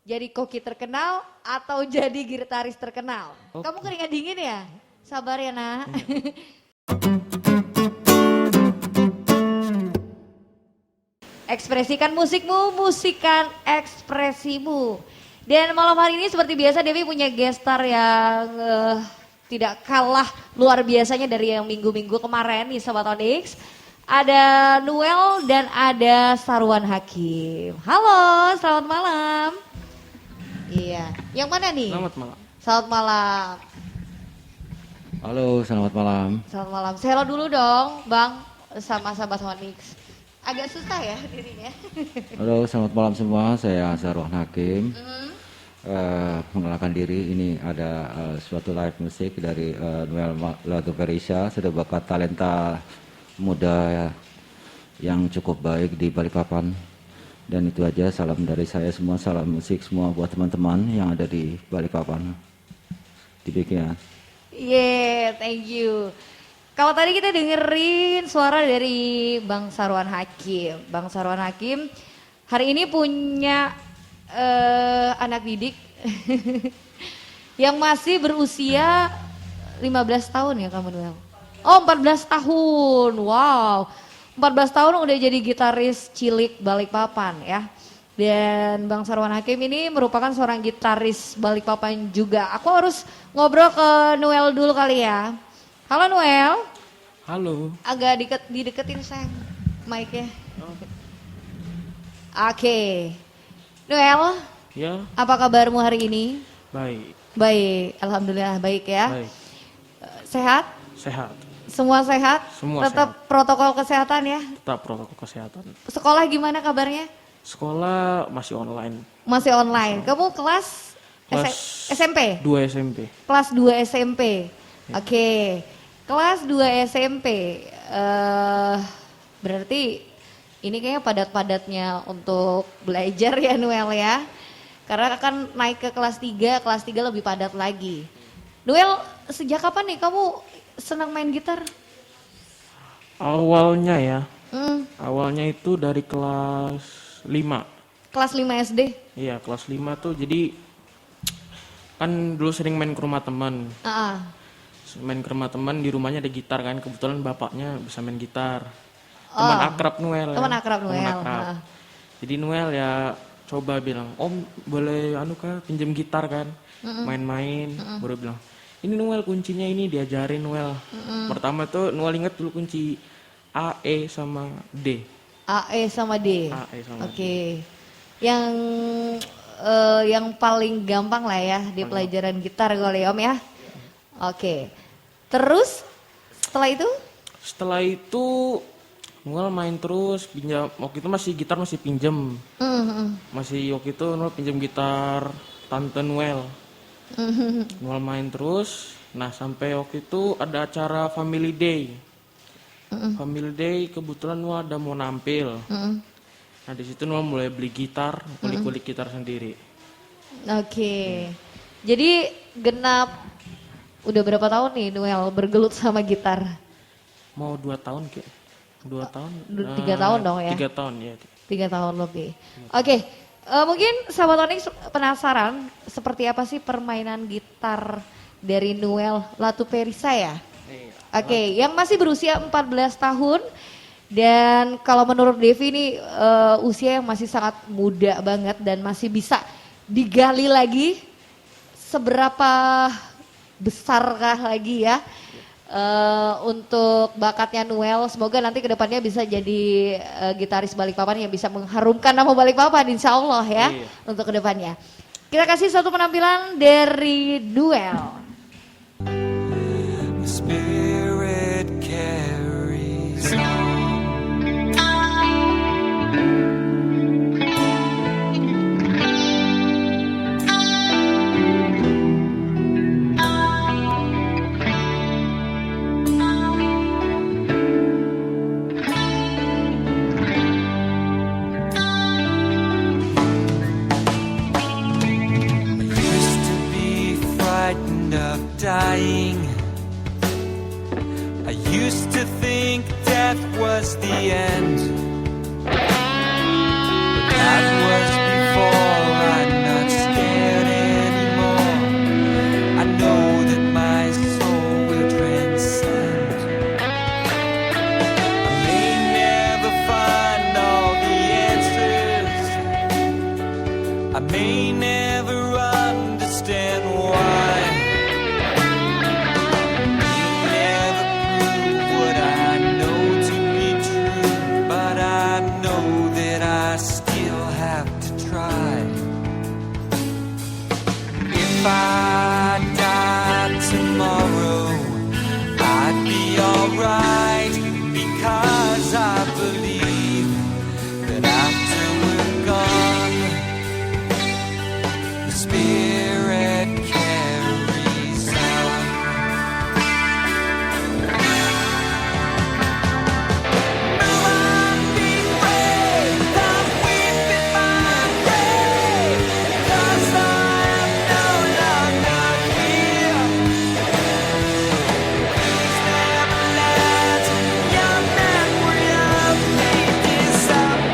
Jadi koki terkenal atau jadi gitaris terkenal? Oh. Kamu keringat dingin ya? Sabar ya nak. Ekspresikan musikmu, musikan ekspresimu. Dan malam hari ini seperti biasa Devi punya gestar yang tidak kalah luar biasanya dari yang minggu-minggu kemarin nih Sobat Onyx. Ada Noel dan ada Sarwan Hakim. Halo, selamat malam. Iya, yang mana nih? Selamat malam. Selamat malam. Halo, selamat malam. Selamat malam. Saya hello dulu dong, Bang, sama sahabat Onyx. Agak susah ya dirinya. Halo, selamat malam semua. Saya Sarwan Hakim. Mengenalkan diri, ini ada suatu live musik dari Noel Latuverisha, sudah bakat talenta muda yang cukup baik di Balikpapan. Dan itu aja, salam dari saya semua, salam musik semua buat teman-teman yang ada di Balikpapan. Demikian. Yeah, thank you. Kalau tadi kita dengerin suara dari Bang Sarwan Hakim. Bang Sarwan Hakim hari ini punya anak didik yang masih berusia 15 tahun ya kamu Noel? Oh 14 tahun, wow. 14 tahun udah jadi gitaris cilik Balikpapan ya. Dan Bang Sarwan Hakim ini merupakan seorang gitaris Balikpapan juga. Aku harus ngobrol ke Noel dulu kali ya. Halo Noel. Halo. Agak dideketin sayang mic-nya. Oke. Noel, Ya, apa kabarmu hari ini? baik. Baik, alhamdulillah baik ya. Baik. Sehat? Sehat. Semua sehat? Semua Tetap protokol kesehatan ya. Tetap protokol kesehatan. Sekolah gimana kabarnya? Sekolah masih online. Masih online. Kamu kelas Kelas SMP? 2 SMP. Kelas 2 SMP. Oke. Kelas 2 SMP. Berarti ini kayaknya padat-padatnya untuk belajar ya Noel ya. Karena akan naik ke kelas 3 lebih padat lagi. Noel, sejak kapan nih kamu senang main gitar? Awalnya ya, Hmm, awalnya itu dari kelas 5. kelas 5 SD? Iya, kelas 5 tuh jadi kan dulu sering main ke rumah teman. Ah, Main ke rumah teman, di rumahnya ada gitar kan, kebetulan bapaknya bisa main gitar. Teman akrab Noel. teman ya. akrab Teman Noel. akrab. Ah. Jadi Noel ya coba bilang, Om boleh pinjem gitar kan, main-main. Baru bilang, ini Noel kuncinya ini, diajarin Noel. Pertama tuh Noel inget dulu kunci A, E sama D. A, E sama D. A, E sama Oke. Yang paling gampang lah ya di pelajaran gitar kali Om ya. Oke. Terus setelah itu? Setelah itu Noel main terus, pinjam. Waktu itu masih gitar masih pinjem. Masih waktu itu Noel pinjam gitar Tante Noel. Noel main terus. Nah sampai waktu itu ada acara Family Day. Family Day kebetulan Noel ada mau nampil. Nah di situ Noel mulai beli gitar, kulik-kulik gitar sendiri. Oke. Jadi genap udah berapa tahun nih Noel bergelut sama gitar? Mau 2 tahun kayak. 2 tahun? 3 tahun dong ya? 3 tahun ya. 3 tahun lebih. Oke. Mungkin sahabat Onyx penasaran seperti apa sih permainan gitar dari Noel Latuverisha ya? Oke, yang masih berusia 14 tahun dan kalau menurut Devi ini usia yang masih sangat muda banget dan masih bisa digali lagi seberapa besarkah lagi ya untuk bakatnya Noel. Semoga nanti kedepannya bisa jadi gitaris Balikpapan yang bisa mengharumkan nama Balikpapan insya Allah ya untuk kedepannya. Kita kasih satu penampilan dari Duel. The spirit carries on. Used to be frightened of dying. I used to think death was the end. But that was before I notched I may never understand why. You never prove what I know to be true, but I know that I still have to try. If I died tomorrow, I'd be alright, because I believe that after we're gone, the spirit carries on. Now I'm being brave, I'm weeping my grave, 'cause I am no longer here. Please never let your memory of me disappear.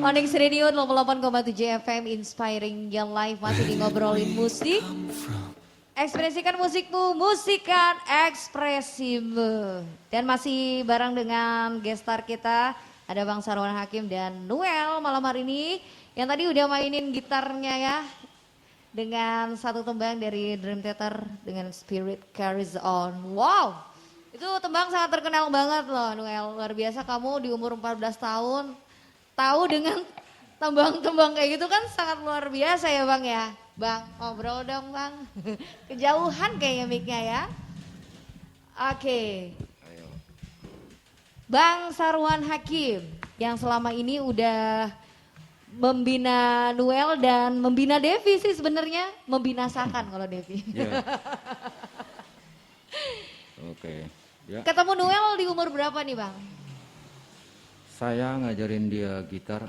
Onyx Radio 88,7 FM Inspiring Your Life, masih di ngobrolin musik. Ekspresikan musikmu, musikan ekspresimu. Dan masih bareng dengan gestar kita, ada Bang Sarwan Hakim dan Noel malam hari ini. Yang tadi udah mainin gitarnya ya. Dengan satu tembang dari Dream Theater dengan Spirit Carries On. Wow, itu tembang sangat terkenal banget loh Noel. Luar biasa kamu di umur 14 tahun. Tahu dengan tembang-tembang kayak gitu kan sangat luar biasa ya Bang ya. Bang, ngobrol dong Bang. Kejauhan kayaknya mic-nya ya. Oke. Bang Sarwan Hakim yang selama ini udah membina Noel dan membina Devi sih sebenarnya. Membinasakan kalau Devi. Yeah. Oke. Ya. Ketemu Noel di umur berapa nih Bang? Saya ngajarin dia gitar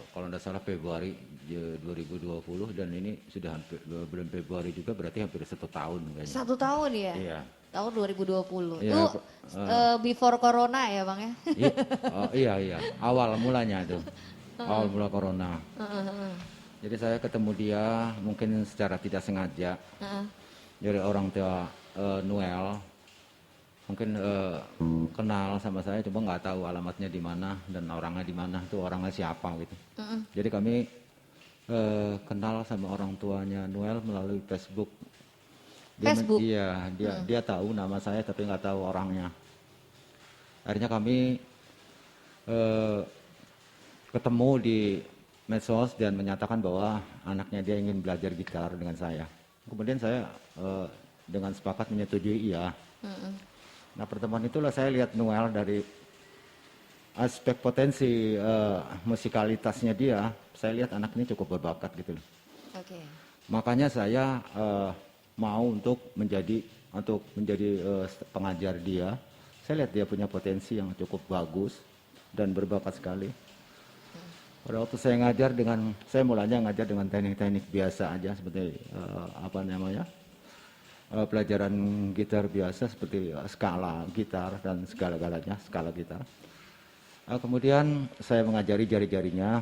kalau tidak salah Februari 2020 dan ini sudah hampir bulan Februari juga berarti hampir 1 tahun kayaknya. 1 tahun ya? Iya. Tahun 2020. Iya, Itu before corona ya Bang ya? Iya. Awal mulanya itu. Awal mula corona. Jadi saya ketemu dia mungkin secara tidak sengaja dari orang tua Noel. Mungkin kenal sama saya, cuma nggak tahu alamatnya di mana dan orangnya di mana, itu orangnya siapa gitu. Jadi kami kenal sama orang tuanya Noel melalui Facebook. Facebook? Iya, dia tahu nama saya tapi nggak tahu orangnya. Akhirnya kami ketemu di medsos dan menyatakan bahwa anaknya dia ingin belajar gitar dengan saya. Kemudian saya dengan sepakat menyetujui iya. Nah pertemuan itulah saya lihat Noel dari aspek potensi musikalitasnya dia. Saya lihat anak ini cukup berbakat gitu. Oke. Makanya saya mau untuk menjadi pengajar dia. Saya lihat dia punya potensi yang cukup bagus dan berbakat sekali. Pada waktu saya saya mulanya ngajar dengan teknik-teknik biasa aja seperti pelajaran gitar biasa seperti skala gitar dan segala-galanya, skala gitar. Kemudian saya mengajari jari-jarinya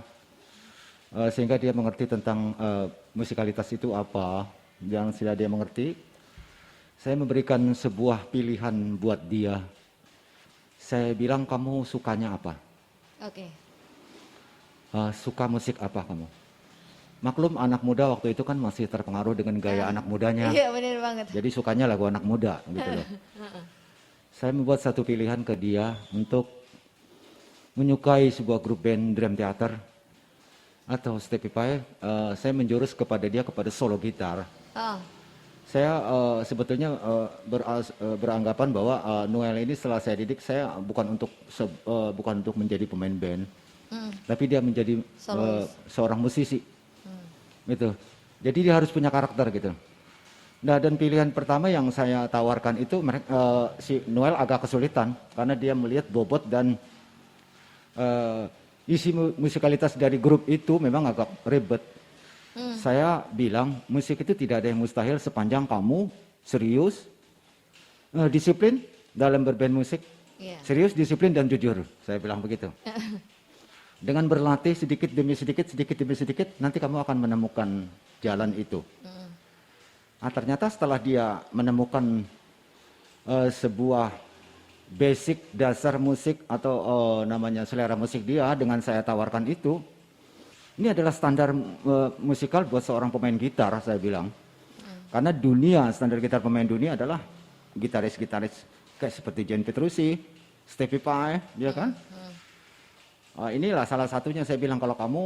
sehingga dia mengerti tentang musikalitas itu apa. Yang sudah dia mengerti, saya memberikan sebuah pilihan buat dia. Saya bilang, kamu sukanya apa? Oke. Suka musik apa kamu? Maklum anak muda waktu itu kan masih terpengaruh dengan gaya anak mudanya. Iya benar banget. Jadi sukanya lagu anak muda gitu loh. Saya membuat satu pilihan ke dia untuk menyukai sebuah grup band Dream Theater atau Stevie Pai. Saya menjurus kepada dia kepada solo gitar. Saya sebetulnya beranggapan bahwa Noel ini setelah saya didik, saya bukan untuk menjadi pemain band, tapi dia menjadi seorang musisi. Gitu. Jadi dia harus punya karakter gitu. Nah dan pilihan pertama yang saya tawarkan itu si Noel agak kesulitan karena dia melihat bobot dan isi musikalitas dari grup itu memang agak ribet. Saya bilang musik itu tidak ada yang mustahil sepanjang kamu serius, disiplin dalam berband musik, serius, disiplin dan jujur. Saya bilang begitu. Dengan berlatih sedikit demi sedikit, nanti kamu akan menemukan jalan itu. Ternyata setelah dia menemukan sebuah basic dasar musik atau namanya selera musik dia dengan saya tawarkan itu, ini adalah standar musikal buat seorang pemain gitar, saya bilang. Karena standar gitar pemain dunia adalah gitaris-gitaris kayak seperti Gene Petrucci, Stevie Pai, ya kan? Inilah salah satunya saya bilang kalau kamu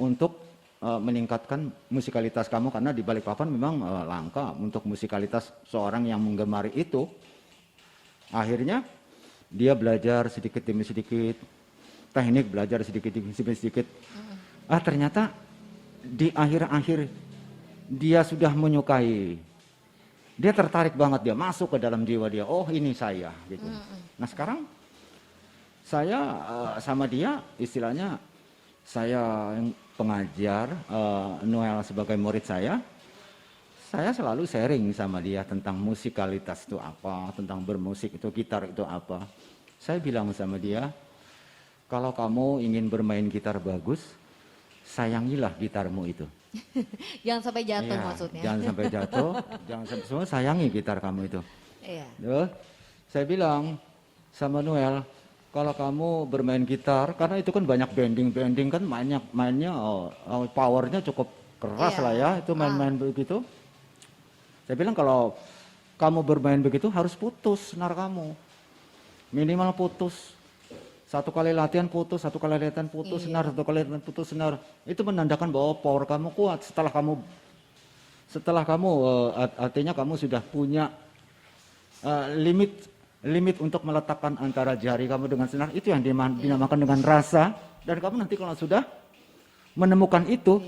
untuk meningkatkan musikalitas kamu karena di Balikpapan memang langka untuk musikalitas seorang yang menggemari itu. Akhirnya dia belajar sedikit demi sedikit, teknik belajar sedikit demi sedikit. Ternyata di akhir-akhir dia sudah menyukai. Dia tertarik banget, dia masuk ke dalam jiwa dia. Oh ini saya gitu. Nah sekarang saya sama dia istilahnya saya yang pengajar, Noel sebagai murid saya selalu sharing sama dia tentang musikalitas itu apa, tentang bermusik itu, gitar itu apa. Saya bilang sama dia, kalau kamu ingin bermain gitar bagus, sayangilah gitarmu itu. Jangan sampai jatuh Iya, maksudnya. jangan sampai jatuh, jangan sampai semua sayangi gitar kamu itu. Iya. Ya, saya bilang sama Noel, kalau kamu bermain gitar, karena itu kan banyak bending kan mainnya powernya cukup keras Iya. lah ya, itu main-main begitu. Saya bilang kalau kamu bermain begitu harus putus senar kamu, minimal putus. Satu kali latihan putus, satu kali latihan putus senar, satu kali latihan putus senar. Itu menandakan bahwa power kamu kuat. Setelah kamu artinya kamu sudah punya limit untuk meletakkan antara jari kamu dengan senar, itu yang dinamakan dengan rasa. Dan kamu nanti kalau sudah menemukan itu,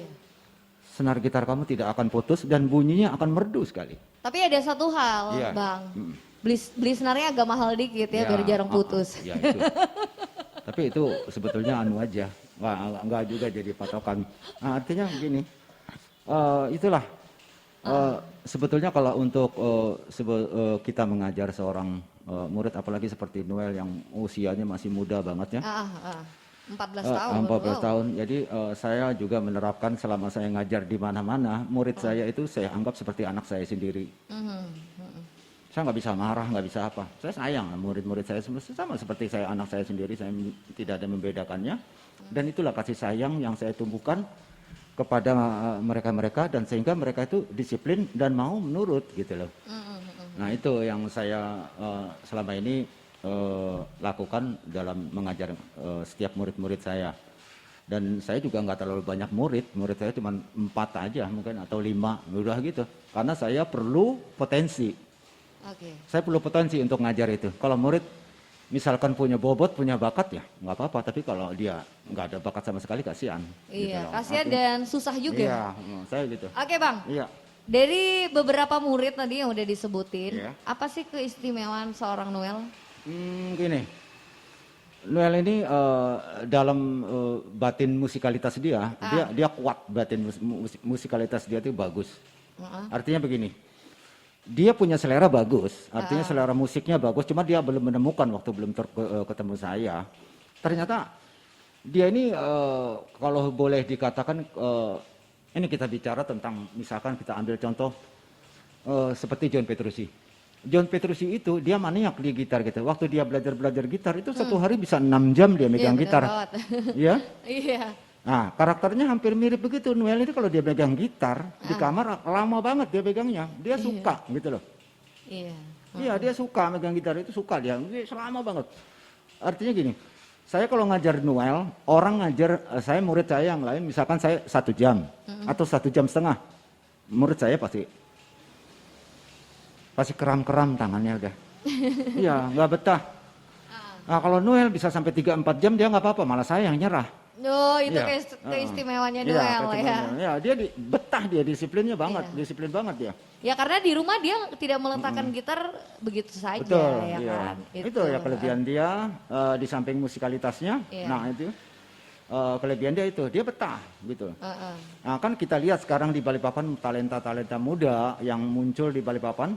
senar gitar kamu tidak akan putus dan bunyinya akan merdu sekali. Tapi ada satu hal, Iya. Bang. Beli senarnya agak mahal dikit ya, biar jarang putus. Ya itu. Tapi itu sebetulnya anu aja, nggak juga jadi patokan. Nah, artinya begini, itulah sebetulnya kalau untuk kita mengajar seorang murid, apalagi seperti Noel yang usianya masih muda banget ya. 14 tahun. 14 wow. tahun. Jadi saya juga menerapkan selama saya ngajar di mana-mana, murid saya itu saya anggap seperti anak saya sendiri. Saya nggak bisa marah, nggak bisa apa. Saya sayang murid-murid saya sama seperti saya anak saya sendiri. Saya tidak ada membedakannya. Dan itulah kasih sayang yang saya tumbuhkan kepada mereka-mereka, dan sehingga mereka itu disiplin dan mau menurut gitu loh. Nah itu yang saya selama ini lakukan dalam mengajar setiap murid-murid saya. Dan saya juga nggak terlalu banyak murid saya cuma 4 aja mungkin atau 5, udah gitu. Karena saya perlu potensi. Oke. Saya perlu potensi untuk ngajar itu. Kalau murid misalkan punya bobot, punya bakat ya nggak apa-apa. Tapi kalau dia nggak ada bakat sama sekali, kasihan. Iya, gitu loh. kasihan dan susah juga. Iya, saya gitu. Oke, Bang. Iya. Dari beberapa murid tadi yang udah disebutin, Iya. apa sih keistimewaan seorang Noel? Gini, Noel ini dalam batin musikalitas dia kuat, batin musikalitas dia itu bagus. Artinya begini, dia punya selera bagus, artinya selera musiknya bagus, cuma dia belum menemukan waktu belum ketemu saya. Ternyata dia ini kalau boleh dikatakan, ini kita bicara tentang, misalkan kita ambil contoh seperti John Petrucci. John Petrucci itu dia maniak di gitar gitu. Waktu dia belajar gitar itu satu hari bisa 6 jam dia megang Iya, gitar. bener banget. Iya. Iya. Nah, karakternya hampir mirip begitu. Noel itu kalau dia pegang gitar di kamar lama banget dia pegangnya. Dia suka gitu loh. Iya. Iya, dia suka megang gitar itu, suka dia selama banget. Artinya gini, saya kalau ngajar Noel, orang ngajar saya, murid saya yang lain, misalkan saya 1 jam atau 1 jam setengah, murid saya pasti keram-keram tangannya udah. Iya, nggak betah. Nah, kalau Noel bisa sampai 3-4 jam dia nggak apa-apa, malah saya yang nyerah. Oh, itu Iya. keistimewaannya Iya, Noel ya. ya. Dia betah, dia disiplinnya banget, disiplin banget dia. Ya karena di rumah dia tidak meletakkan gitar begitu saja Betul, ya iya. kan. Itu ya kelebihan dia di samping musikalitasnya. Iya. Nah, itu kelebihan dia itu, dia betah gitu. Nah, kan kita lihat sekarang di Balikpapan talenta-talenta muda yang muncul di Balikpapan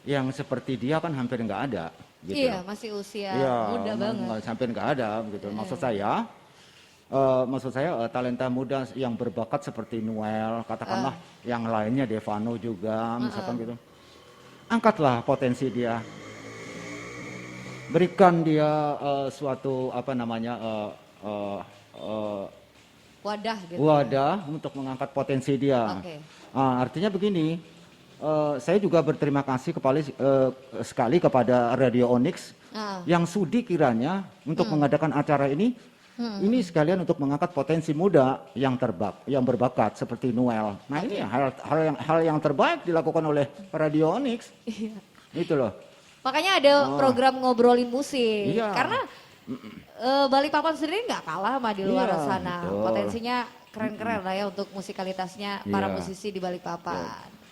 yang seperti dia kan hampir nggak ada gitu. Iya, masih usia Iya, muda banget. hampir nggak ada gitu. Maksud saya talenta muda yang berbakat seperti Noel, katakanlah yang lainnya, Devano juga, misalkan gitu. Angkatlah potensi dia, berikan dia suatu Wadah gitu. wadah untuk mengangkat potensi dia. Oke. Artinya begini, saya juga berterima kasih sekali kepada Radio Onyx yang sudi kiranya untuk mengadakan acara ini. Ini sekalian untuk mengangkat potensi muda yang berbakat seperti Noel. Nah, ini hal yang terbaik dilakukan oleh Radio Onyx. Itu loh. Makanya ada program ngobrolin musik. Iya. Karena Balikpapan sendiri nggak kalah sama di luar Iya, sana. betul. Potensinya keren-keren lah ya untuk musikalitasnya para Iya. musisi di Balikpapan.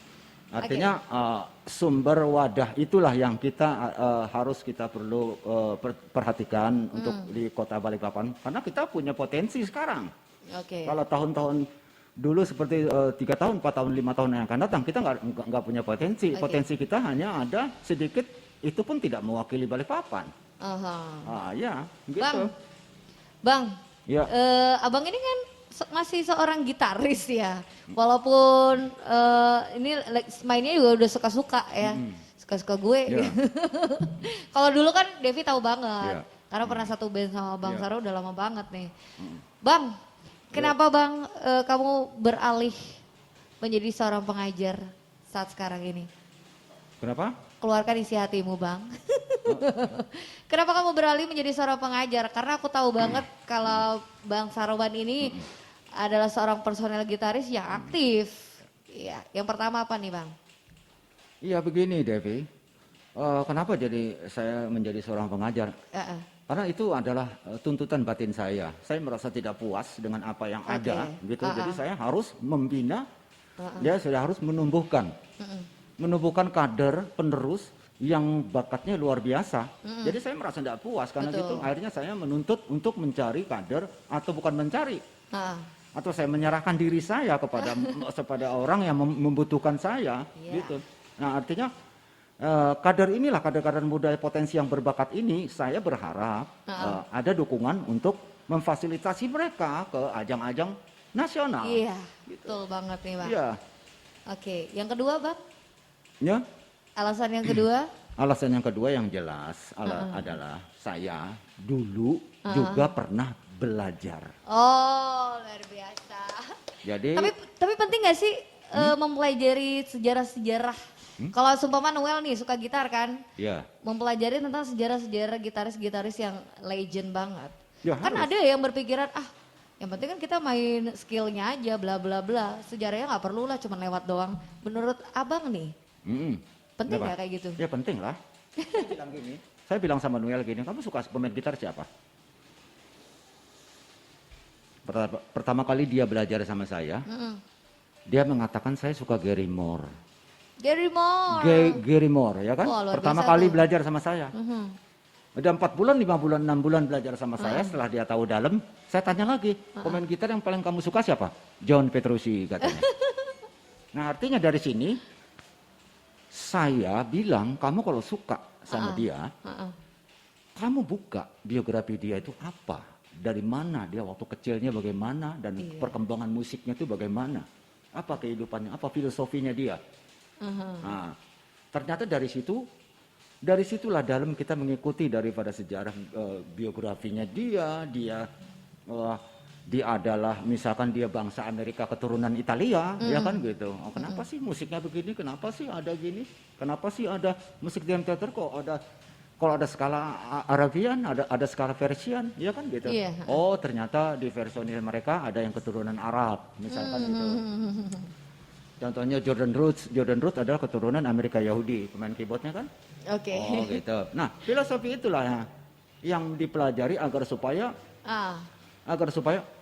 Artinya sumber wadah itulah yang kita harus kita perlu perhatikan untuk di Kota Balikpapan, karena kita punya potensi sekarang. Oke. Kalau tahun-tahun dulu seperti 3 tahun, 4 tahun, 5 tahun yang akan datang, kita nggak punya potensi. Oke. Potensi kita hanya ada sedikit, itu pun tidak mewakili Balikpapan. Aha. Ya, gitu. Bang, Ya. abang ini kan masih seorang gitaris ya. Walaupun ini mainnya juga udah suka-suka ya. Suka-suka gue. Iya. Kalau dulu kan Devi tahu banget. Iya. Karena pernah satu band sama Bang Saro udah lama banget nih. Bang, kenapa Bang kamu beralih menjadi seorang pengajar saat sekarang ini? Kenapa? Keluarkan isi hatimu Bang. Kenapa kamu beralih menjadi seorang pengajar? Karena aku tahu banget kalau Bang Saroban ini adalah seorang personel gitaris yang aktif. Iya, yang pertama apa nih Bang? Iya begini Devi, kenapa jadi saya menjadi seorang pengajar? Karena itu adalah tuntutan batin saya. Saya merasa tidak puas dengan apa yang ada, gitu. Jadi saya harus membina, saya harus menumbuhkan kader penerus yang bakatnya luar biasa. Jadi saya merasa tidak puas karena gitu. Akhirnya saya menuntut untuk mencari kader atau bukan mencari, atau saya menyerahkan diri saya kepada orang yang membutuhkan saya, gitu. Nah artinya kader inilah kader-kader muda potensi yang berbakat ini, saya berharap ada dukungan untuk memfasilitasi mereka ke ajang-ajang nasional. Iya, gitu. betul banget nih Bang. Iya. Oke, yang kedua Bang? Ya. Alasan yang kedua? Alasan yang kedua yang jelas adalah saya dulu juga pernah belajar. Oh, luar biasa. Jadi Tapi penting gak sih mempelajari sejarah-sejarah? Kalau Sumpah Noel nih suka gitar kan? ya, Mempelajari tentang sejarah-sejarah gitaris-gitaris yang legend banget. ya Kan harus. ada yang berpikiran yang penting kan kita main skillnya aja bla bla bla. Sejarahnya nggak perlu lah cuma lewat doang. Menurut abang nih penting Kenapa? nggak kayak gitu? Ya penting lah. Saya bilang sama Noel gini, kamu suka pemain gitar siapa? Pertama kali dia belajar sama saya, dia mengatakan saya suka Gary Moore. Gary Moore. Gary Moore, ya kan? Wah, luar Pertama biasa kali tuh. belajar sama saya. Udah 4 bulan, 5 bulan, 6 bulan belajar sama saya. Setelah dia tahu dalam, saya tanya lagi, pemain gitar yang paling kamu suka siapa? John Petrucci katanya. Nah artinya dari sini, saya bilang, kamu kalau suka sama dia, kamu buka biografi dia itu apa? Dari mana dia waktu kecilnya bagaimana, dan perkembangan musiknya itu bagaimana? Apa kehidupannya, apa filosofinya dia? Nah, ternyata dari situlah dalam kita mengikuti daripada sejarah biografinya dia adalah misalkan dia bangsa Amerika keturunan Italia, ya kan gitu. Oh, kenapa sih musiknya begini? Kenapa sih ada gini? Kenapa sih ada musik drum theater kok ada kalau ada skala Arabian, ada skala Persian, ya kan gitu. Iya. Oh, ternyata di versionil mereka ada yang keturunan Arab, misalkan gitu. Contohnya Jordan Rhodes adalah keturunan Amerika Yahudi, pemain keyboardnya kan. Oke. Oh gitu. Nah filosofi itulah yang dipelajari agar supaya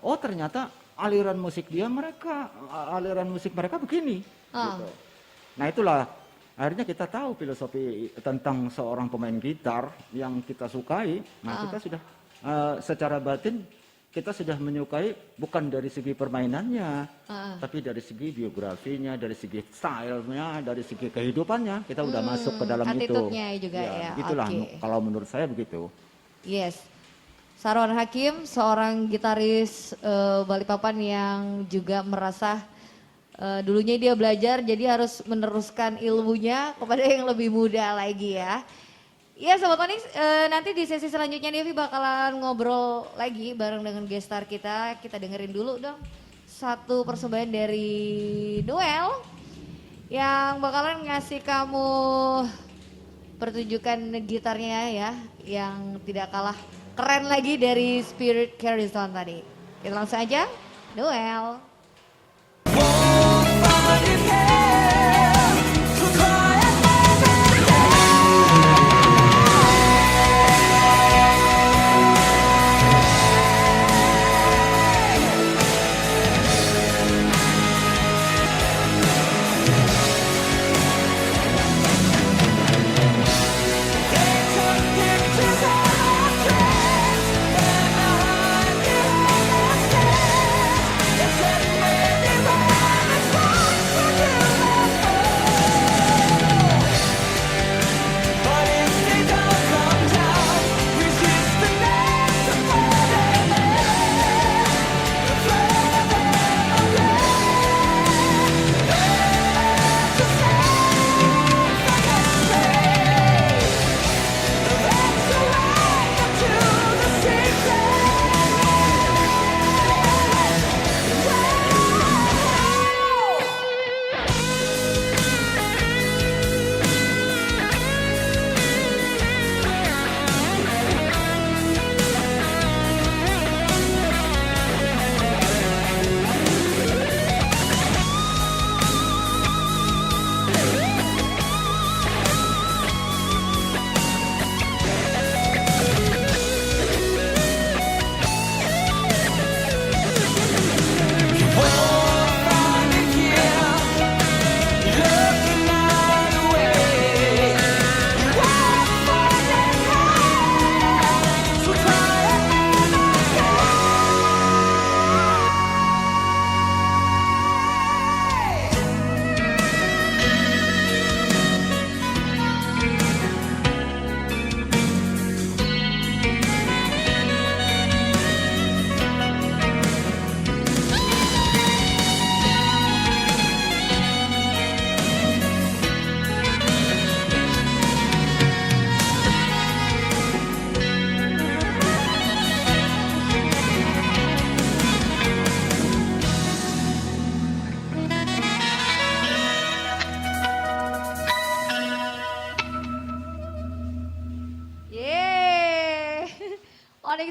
oh ternyata aliran musik mereka begini. Gitu. Nah itulah akhirnya kita tahu filosofi tentang seorang pemain gitar yang kita sukai. Nah kita sudah secara batin kita sudah menyukai bukan dari segi permainannya, tapi dari segi biografinya, dari segi stylenya, dari segi kehidupannya, kita udah masuk ke dalam itu. Attitude-nya juga ya. Begitulah, Oke. kalau menurut saya begitu. Yes. Sarwan Hakim, seorang gitaris Balikpapan yang juga merasa dulunya dia belajar, jadi harus meneruskan ilmunya kepada yang lebih muda lagi ya. Iya Sobat Onyx, nanti di sesi selanjutnya Devi bakalan ngobrol lagi bareng dengan guest star kita. Kita dengerin dulu dong satu persembahan dari Noel yang bakalan ngasih kamu pertunjukan gitarnya ya, yang tidak kalah keren lagi dari Spirit Carison tadi. Kita langsung aja, Noel. Set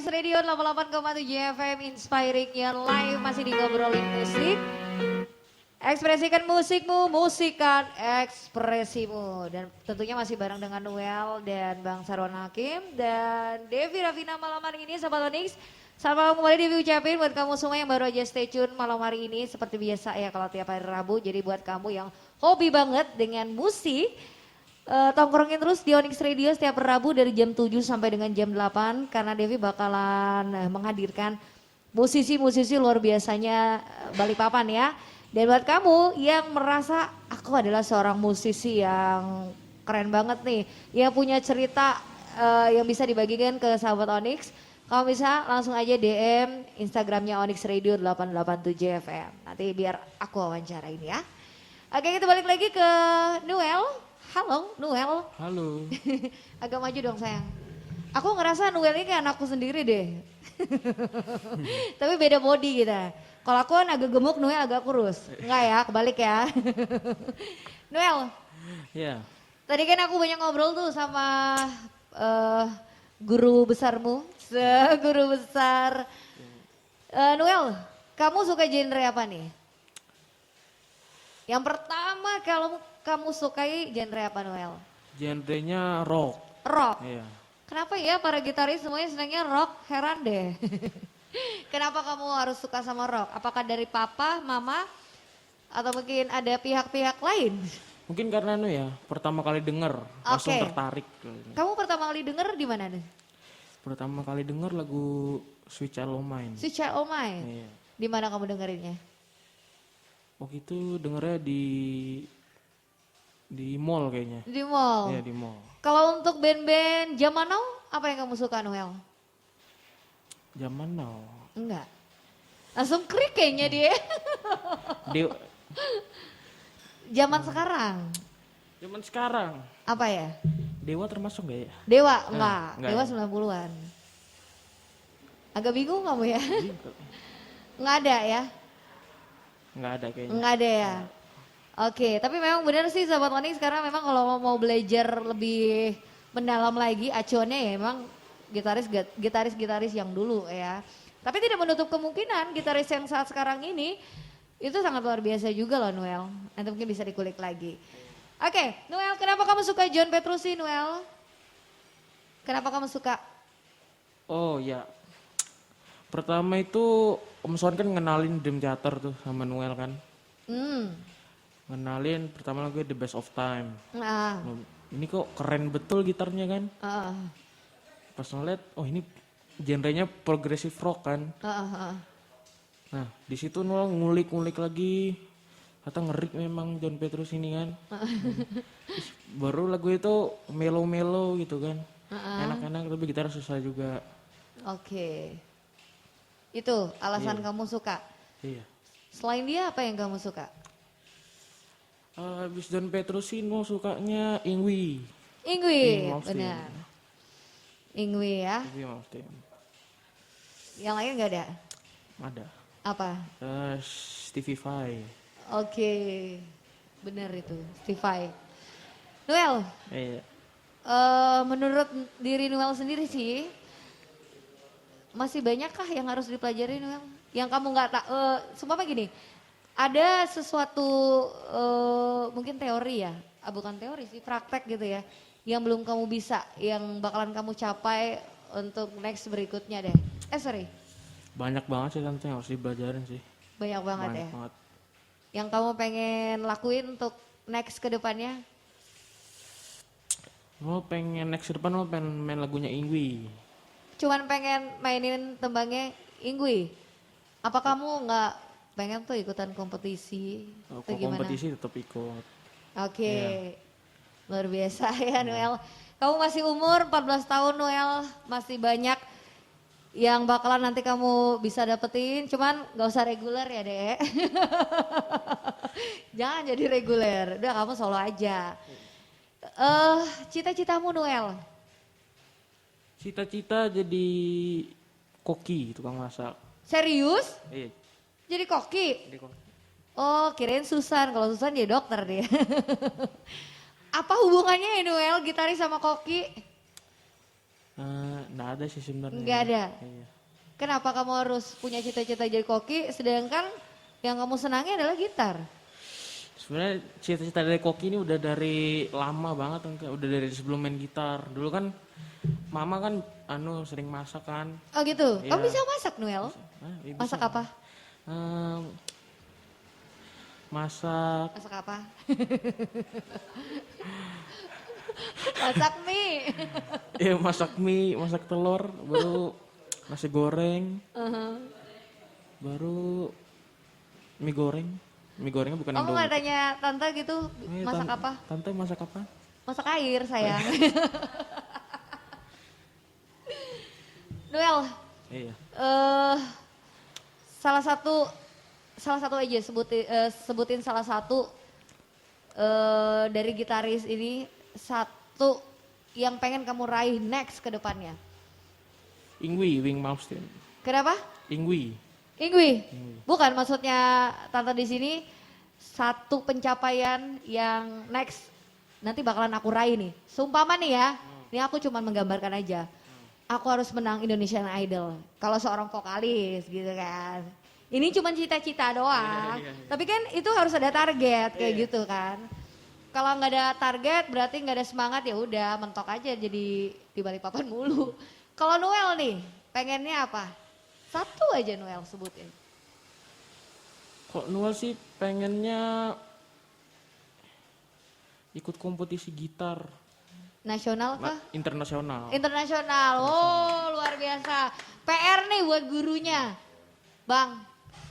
Radio 88,7 FM Inspiring Your Life, masih di ngobrolin musik. Ekspresikan musikmu, musikan ekspresimu. Dan tentunya masih bareng dengan Noel dan Bang Sarwan Hakim dan Devi Ravina malam hari ini, Sobat Onyx. Selamat malam kembali Devi ucapin buat kamu semua yang baru aja stay tune malam hari ini. Seperti biasa ya kalau tiap hari Rabu, jadi buat kamu yang hobi banget dengan musik, tongkrongin terus di Onyx Radio setiap Rabu dari jam 7 sampai dengan jam 8. Karena Devi bakalan menghadirkan musisi-musisi luar biasanya Balikpapan ya. Dan buat kamu yang merasa aku adalah seorang musisi yang keren banget nih, yang punya cerita yang bisa dibagikan ke sahabat Onyx, kamu bisa langsung aja DM Instagramnya Onyx Radio 887 FM. Nanti biar aku wawancarain ya. Oke, kita balik lagi ke Noel. Halo Noel. Halo. Agak maju dong sayang. Aku ngerasa Noel ini kayak anakku sendiri deh. Tapi beda body kita. Kalau aku kan agak gemuk, Noel agak kurus. Enggak ya, kebalik ya. Noel, Ya, tadi kan aku banyak ngobrol tuh sama guru besarmu, guru besar. Noel, kamu suka genre apa nih? Yang pertama kalau kamu sukai genre apa Noel? genrenya rock. Rock. Iya. Kenapa ya para gitaris semuanya senangnya rock? Heran deh. Kenapa kamu harus suka sama rock? Apakah dari papa, mama, atau mungkin ada pihak-pihak lain? Mungkin karena ya, pertama kali denger langsung Oke. tertarik. Kamu pertama kali denger di mana nih? Pertama kali denger lagu Sweet Child O' Mine. Si Child O' Mine. Iya. Di mana kamu dengerinnya? Waktu itu dengernya di mall kayaknya. Di mall. Iya, di mall. Kalau untuk band-band zaman now, apa yang kamu suka Noel? Zaman now. Enggak. Langsung krik kayaknya dia. Dewa, Zaman sekarang. zaman sekarang. Apa ya? Dewa termasuk gak ya? Dewa? Enggak. enggak Dewa ya. 90-an. Agak bingung kamu ya? Enggak ada ya? Nggak ada kayaknya. Enggak ada ya? Oke, tapi memang benar sih Sobat Onyx, karena memang kalau mau belajar lebih mendalam lagi acuannya ya memang gitaris-gitaris yang dulu ya. Tapi tidak menutup kemungkinan gitaris yang saat sekarang ini itu sangat luar biasa juga loh Noel. Nanti mungkin bisa dikulik lagi. Oke, Noel, kenapa kamu suka John Petrucci Noel? Kenapa kamu suka? Oh ya. Pertama itu Om Son kan ngenalin Dream Theater tuh sama Noel kan. Ngenalin pertama lagu The Best of Time. Nah, Ini kok keren betul gitarnya kan. Pas ngeliat, oh ini genrenya progressive rock kan. Nah di situ Noel ngulik-ngulik lagi. Kata ngerik memang John Petrus ini kan. Terus baru lagu itu mellow-mellow gitu kan. Enak-enak tapi gitar susah juga. oke. Itu alasan kamu suka. Iya. Selain dia apa yang kamu suka? Habis John Petrus ini mau sukanya Ingwi. Ingwi, Malmsteen. benar. Ingwi ya. Ingwi Malmsteen. Yang lain nggak ada? Ada. Apa? Stevie Vai. Oke, benar itu, Steve Vai. Noel, Iya. menurut diri Noel sendiri sih, masih banyakkah yang harus dipelajari Noel? Yang kamu nggak tak, sumpah gini, ada sesuatu mungkin teori ya, bukan teori sih, praktek gitu ya, yang belum kamu bisa, yang bakalan kamu capai untuk next berikutnya deh. Sorry, Banyak banget sih tante yang harus dibelajarin sih. banyak banget Banyak ya. banget. Yang kamu pengen lakuin untuk next ke depannya? Lo pengen next ke depan lo pengen main lagunya Ingwi. Cuman pengen mainin tembangnya Ingwi. Apa kamu nggak pengen tuh ikutan kompetisi? Kalau Atau gimana? kompetisi tetap ikut. Oke, luar biasa ya Noel. Kamu masih umur 14 tahun Noel, masih banyak yang bakalan nanti kamu bisa dapetin. Cuman nggak usah reguler ya dek. Jangan jadi reguler, udah kamu solo aja. Cita-citamu Noel? Cita-cita jadi koki tukang masak. Serius? Iya. Jadi koki? Jadi koki. Oh, kirain Susan. Kalau Susan jadi dokter dia. Apa hubungannya ya Noel, gitaris sama koki? Nggak ada sih sebenarnya. Nggak ada. Iya. Kenapa kamu harus punya cita-cita jadi koki sedangkan yang kamu senangi adalah gitar? Sebenarnya cita-cita dari koki ini udah dari lama banget kan, Kak. Udah dari sebelum main gitar. Dulu kan mama kan sering masak kan. Oh gitu. Iya. Kamu bisa masak, Noel? Iya bisa. Masak apa? Masak Masak apa? Masak mie. ya masak mie, masak telur, baru nasi goreng, baru mie goreng. Mie gorengnya bukan Kamu Indomie. nggak tanya tante gitu masak apa? Tante masak apa? Masak air sayang. Noel, Iya. salah satu aja sebutin salah satu dari gitaris ini, satu yang pengen kamu raih next ke depannya. Ingwi, Wing Malmsteen. Kenapa? Ingwi. Ingwi. Bukan, maksudnya tante di sini satu pencapaian yang next nanti bakalan aku raih nih. Seumpama nih ya, ini aku cuma menggambarkan aja. Aku harus menang Indonesian Idol. Kalau seorang vokalis gitu kan. Ini cuma cita-cita doang. Tapi kan itu harus ada target kayak gitu kan. Kalau nggak ada target berarti nggak ada semangat, ya udah mentok aja jadi di Balikpapan mulu. Kalau Noel nih, pengennya apa? Satu aja Noel sebutin. Kok Noel sih pengennya ikut kompetisi gitar Nasional kah? internasional. Internasional. Oh, luar biasa. PR nih buat gurunya. Bang,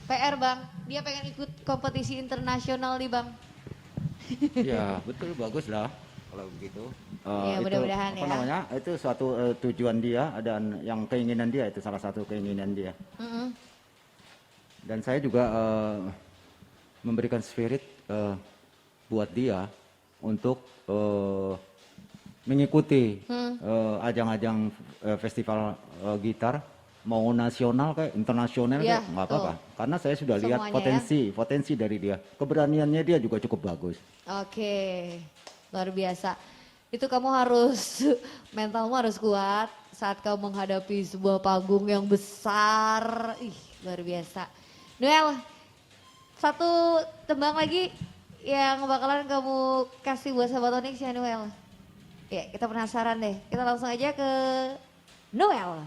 PR Bang. Dia pengen ikut kompetisi internasional nih Bang. Ya betul, bagus lah kalau begitu. Ya, mudah-mudahan apa ya. namanya, itu suatu tujuan dia dan yang keinginan dia, itu salah satu keinginan dia. Mm-mm. Dan saya juga memberikan spirit buat dia untuk mengikuti ajang-ajang festival gitar, mau nasional kayak internasional Iya, kayak nggak apa-apa. Karena saya sudah lihat Semuanya potensi dari dia, keberaniannya dia juga cukup bagus. Oke, luar biasa. Itu kamu harus, mentalmu harus kuat saat kamu menghadapi sebuah panggung yang besar. Ih, luar biasa. Noel, satu tembang lagi yang bakalan kamu kasih buat sahabat Onyx ya Noel. Ya, kita penasaran deh. Kita langsung aja ke Noel.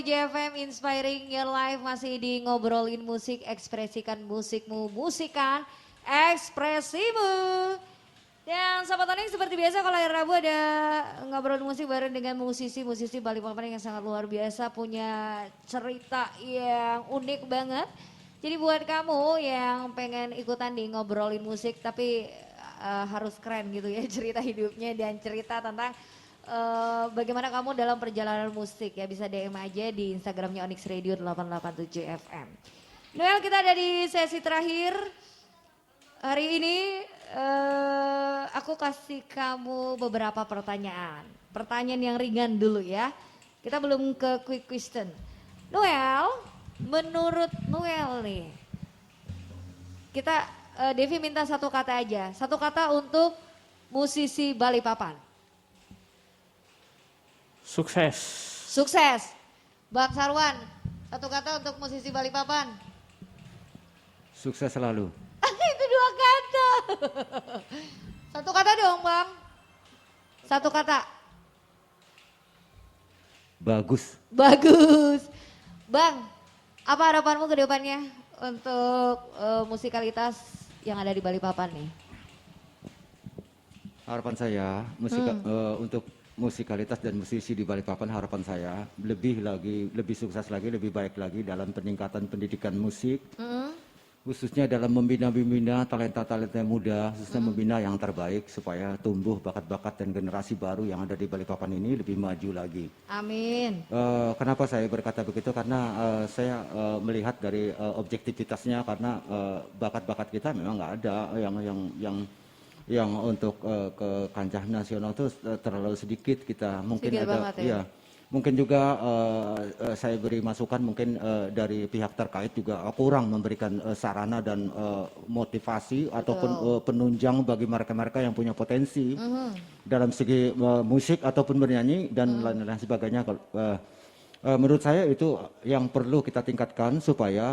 FM Inspiring Your Life, masih di ngobrolin musik, ekspresikan musikmu, musikan ekspresimu. Dan sahabat Tonic, seperti biasa kalau hari Rabu ada ngobrol musik bareng dengan musisi-musisi Balikpapan yang sangat luar biasa, punya cerita yang unik banget. Jadi buat kamu yang pengen ikutan di ngobrolin musik tapi harus keren gitu ya cerita hidupnya dan cerita tentang bagaimana kamu dalam perjalanan musik ya, bisa DM aja di Instagramnya Onyx Radio 887 FM. Noel, kita ada di sesi terakhir. Hari ini aku kasih kamu beberapa pertanyaan. Pertanyaan yang ringan dulu ya. Kita belum ke quick question. Noel, menurut Noel nih, kita Devi minta satu kata aja. Satu kata untuk musisi Balikpapan. Sukses. Sukses. Bang Sarwan, satu kata untuk musisi Balikpapan. Sukses selalu. Itu dua kata. Satu kata dong Bang. Satu kata. Bagus. Bagus. Bang, apa harapanmu ke depannya untuk musikalitas yang ada di Balikpapan nih? Harapan saya untuk musikalitas dan musisi di Balikpapan, harapan saya lebih sukses lagi, lebih baik lagi dalam peningkatan pendidikan musik, khususnya dalam membina talenta-talenta muda, khususnya membina yang terbaik supaya tumbuh bakat-bakat dan generasi baru yang ada di Balikpapan ini lebih maju lagi. Amin. Kenapa saya berkata begitu? Karena saya melihat dari objektivitasnya, karena bakat-bakat kita memang nggak ada yang untuk ke kancah nasional itu terlalu sedikit kita. Mungkin sedikit ada ya. Mungkin juga saya beri masukan mungkin dari pihak terkait juga kurang memberikan sarana dan motivasi ataupun penunjang bagi mereka-mereka yang punya potensi dalam segi musik ataupun bernyanyi dan lain-lain sebagainya. Menurut saya itu yang perlu kita tingkatkan supaya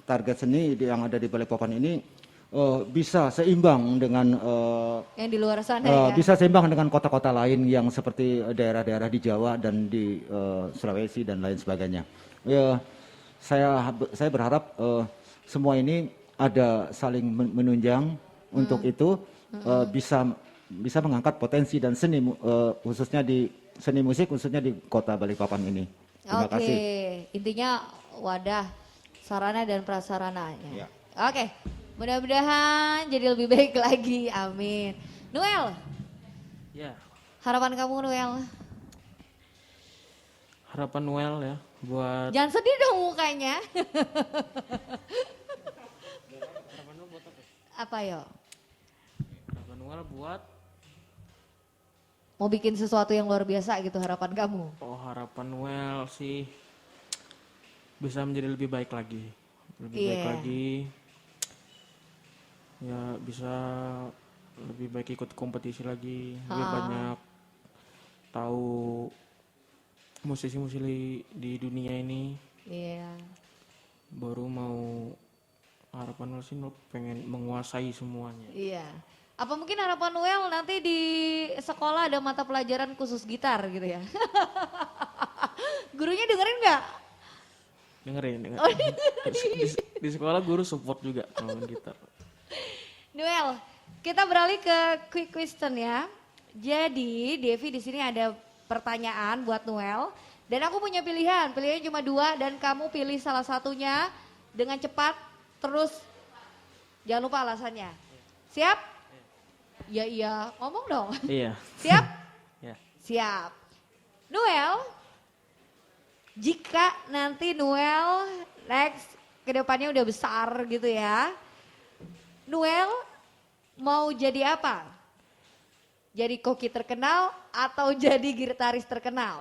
target seni yang ada di Balikpapan ini bisa seimbang dengan yang di luar sana ya? Bisa seimbang dengan kota-kota lain yang seperti daerah-daerah di Jawa dan di Sulawesi dan lain sebagainya. Saya berharap semua ini ada saling menunjang untuk itu bisa mengangkat potensi dan seni khususnya di seni musik khususnya di kota Balikpapan ini. Terima kasih. Intinya wadah, sarana dan prasarananya. Ya. Oke. Mudah-mudahan jadi lebih baik lagi, amin. Noel, Ya. harapan kamu Noel? Harapan Noel ya buat. Jangan sedih dong mukanya. Apa yo? Harapan Noel buat. Mau bikin sesuatu yang luar biasa gitu harapan kamu? Oh, harapan Noel sih bisa menjadi lebih baik lagi, baik lagi. Ya bisa lebih baik ikut kompetisi lagi, lebih banyak tahu musisi-musisi di dunia ini. Iya. Baru mau harapan Noel sih pengen menguasai semuanya. Iya. Apa mungkin harapan Noel nanti di sekolah ada mata pelajaran khusus gitar gitu ya? Gurunya dengerin nggak? Dengerin. Di sekolah guru support juga main gitar. Noel, kita beralih ke quick question ya. Jadi Devi di sini ada pertanyaan buat Noel dan aku punya pilihannya cuma 2 dan kamu pilih salah satunya dengan cepat terus jangan lupa alasannya. Siap? Iya, ngomong dong. Iya. Siap? Ya. Siap. Noel, jika nanti Noel next kedepannya udah besar gitu ya, Noel mau jadi apa? Jadi koki terkenal atau jadi gitaris terkenal?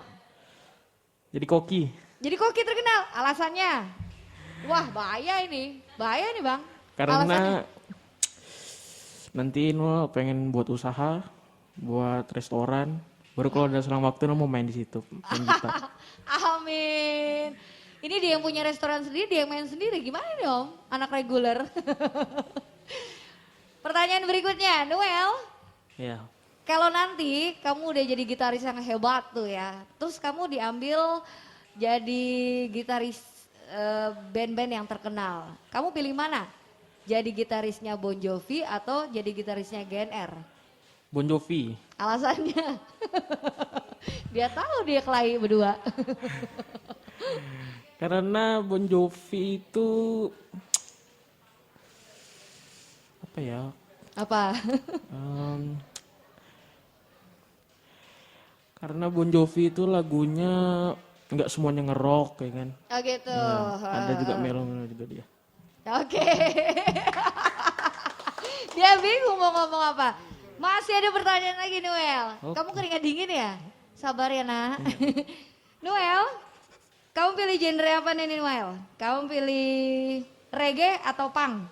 Jadi koki. Jadi koki terkenal, alasannya? Wah bahaya nih Bang. Karena alasannya? nanti Noel pengen buat usaha, buat restoran. Baru kalau ada selang waktu Noel mau main di situ, main gitar. Amin. Ini dia yang punya restoran sendiri, dia yang main sendiri. Gimana nih Om? Anak reguler. Pertanyaan berikutnya, Noel. Iya. kalau nanti kamu udah jadi gitaris yang hebat tuh ya, terus kamu diambil jadi gitaris band-band yang terkenal, kamu pilih mana? Jadi gitarisnya Bon Jovi atau jadi gitarisnya GNR? Bon Jovi. Alasannya? Dia tahu dia kelahi berdua. Karena Bon Jovi itu apa ya? Apa? Karena Bon Jovi itu lagunya nggak semuanya ngerok ya kan. Oh gitu. Ada juga melo-melo juga dia. Oke. Dia bingung mau ngomong apa. Masih ada pertanyaan lagi Noel. Kamu keringat dingin ya? Sabar ya nak. Noel, kamu pilih genre apa nih Noel? Kamu pilih reggae atau punk?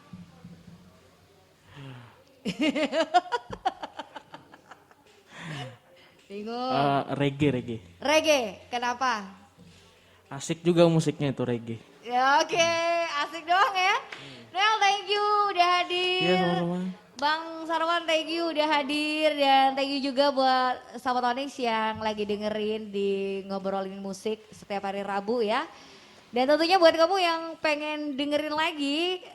Bingung. Reggae. Reggae, kenapa? Asik juga musiknya itu reggae. Ya oke, asik doang ya. Noel, thank you udah hadir. Iya sama-sama. Bang Sarwan, thank you udah hadir. Dan thank you juga buat sahabat Onyx yang lagi dengerin di Ngobrolin Musik setiap hari Rabu ya. Dan tentunya buat kamu yang pengen dengerin lagi,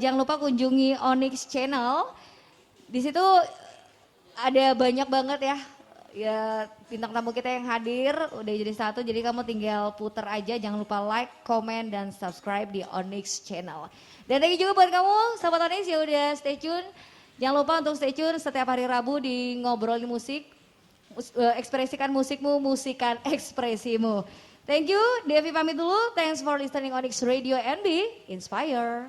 jangan lupa kunjungi Onyx Channel. Di situ ada banyak banget ya bintang tamu kita yang hadir udah jadi satu, jadi kamu tinggal puter aja, jangan lupa like, comment, dan subscribe di Onyx Channel. Dan thank you juga buat kamu sahabat Onyx yang udah stay tune, jangan lupa untuk stay tune setiap hari Rabu di Ngobrolin Musik, ekspresikan musikmu, musikan ekspresimu. Thank you, Devi pamit dulu, thanks for listening Onyx Radio and be inspired.